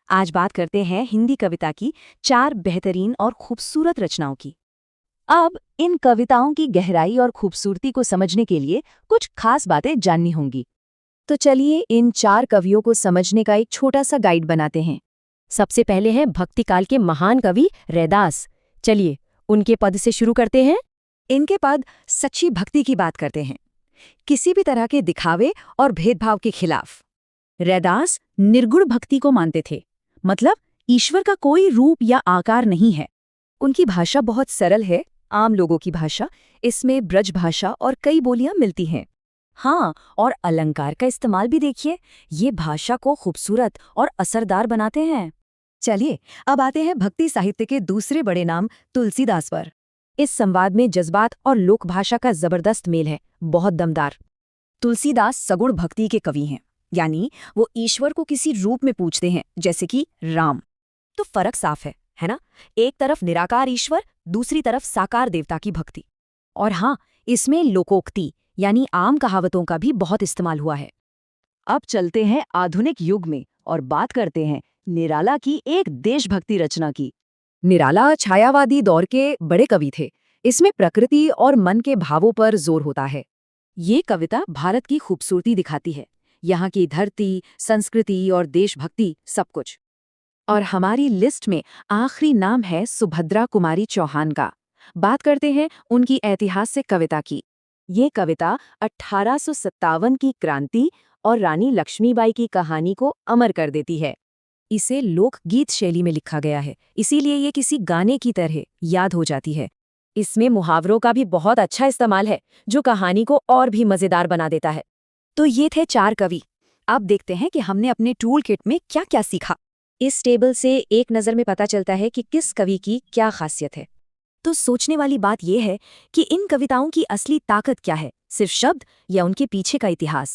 आज बात करते हैं हिंदी कविता की 4 बेहतरीन और खूबसूरत रचनाओं की। अब इन कविताओं की गहराई और खूबसूरती को समझने के लिए कुछ खास बातें जाननी होंगी। तो चलिए इन 4 कवियों को समझने का एक छोटा सा गाइड बनाते हैं। सबसे पहले हैं भक्तिकाल के महान कवि रैदास। चलिए उनके पद से शुरू करते हैं। इनके पद सच्ची भक्ति की बात करते हैं, किसी भी तरह के दिखावे और भेदभाव के खिलाफ। रैदास निर्गुण भक्ति को मानते थे, मतलब ईश्वर का कोई रूप या आकार नहीं है। उनकी भाषा बहुत सरल है, आम लोगों की भाषा। इसमें ब्रज भाषा और कई बोलियां मिलती हैं। हाँ, और अलंकार का इस्तेमाल भी देखिए, ये भाषा को खूबसूरत और असरदार बनाते हैं। चलिए अब आते हैं भक्ति साहित्य के दूसरे बड़े नाम तुलसीदास पर। इस संवाद में जज्बात और लोक भाषा का जबरदस्त मेल है, बहुत दमदार। तुलसीदास सगुण भक्ति के कवि हैं, यानी वो ईश्वर को किसी रूप में पूजते हैं, जैसे कि राम। तो फर्क साफ है ना? एक तरफ निराकार ईश्वर, दूसरी तरफ साकार देवता की भक्ति। और हाँ, इसमें लोकोक्ति यानी आम कहावतों का भी बहुत इस्तेमाल हुआ है। अब चलते हैं आधुनिक युग में और बात करते हैं निराला की एक देशभक्ति रचना की। निराला छायावादी दौर के बड़े कवि थे। इसमें प्रकृति और मन के भावों पर जोर होता है। ये कविता भारत की खूबसूरती दिखाती है, यहाँ की धरती, संस्कृति और देशभक्ति, सब कुछ। और हमारी लिस्ट में आखिरी नाम है सुभद्रा कुमारी चौहान का। बात करते हैं उनकी ऐतिहासिक कविता की। ये कविता 1857 की क्रांति और रानी लक्ष्मीबाई की कहानी को अमर कर देती है। इसे लोक गीत शैली में लिखा गया है, इसीलिए ये किसी गाने की तरह याद हो जाती है। इसमें मुहावरों का भी बहुत अच्छा इस्तेमाल है, जो कहानी को और भी मजेदार बना देता है। तो ये थे 4 कवि। अब देखते हैं कि हमने अपने टूल किट में क्या क्या सीखा। इस टेबल से एक नज़र में पता चलता है कि किस कवि की क्या खासियत है। तो सोचने वाली बात यह है कि इन कविताओं की असली ताकत क्या है, सिर्फ शब्द या उनके पीछे का इतिहास।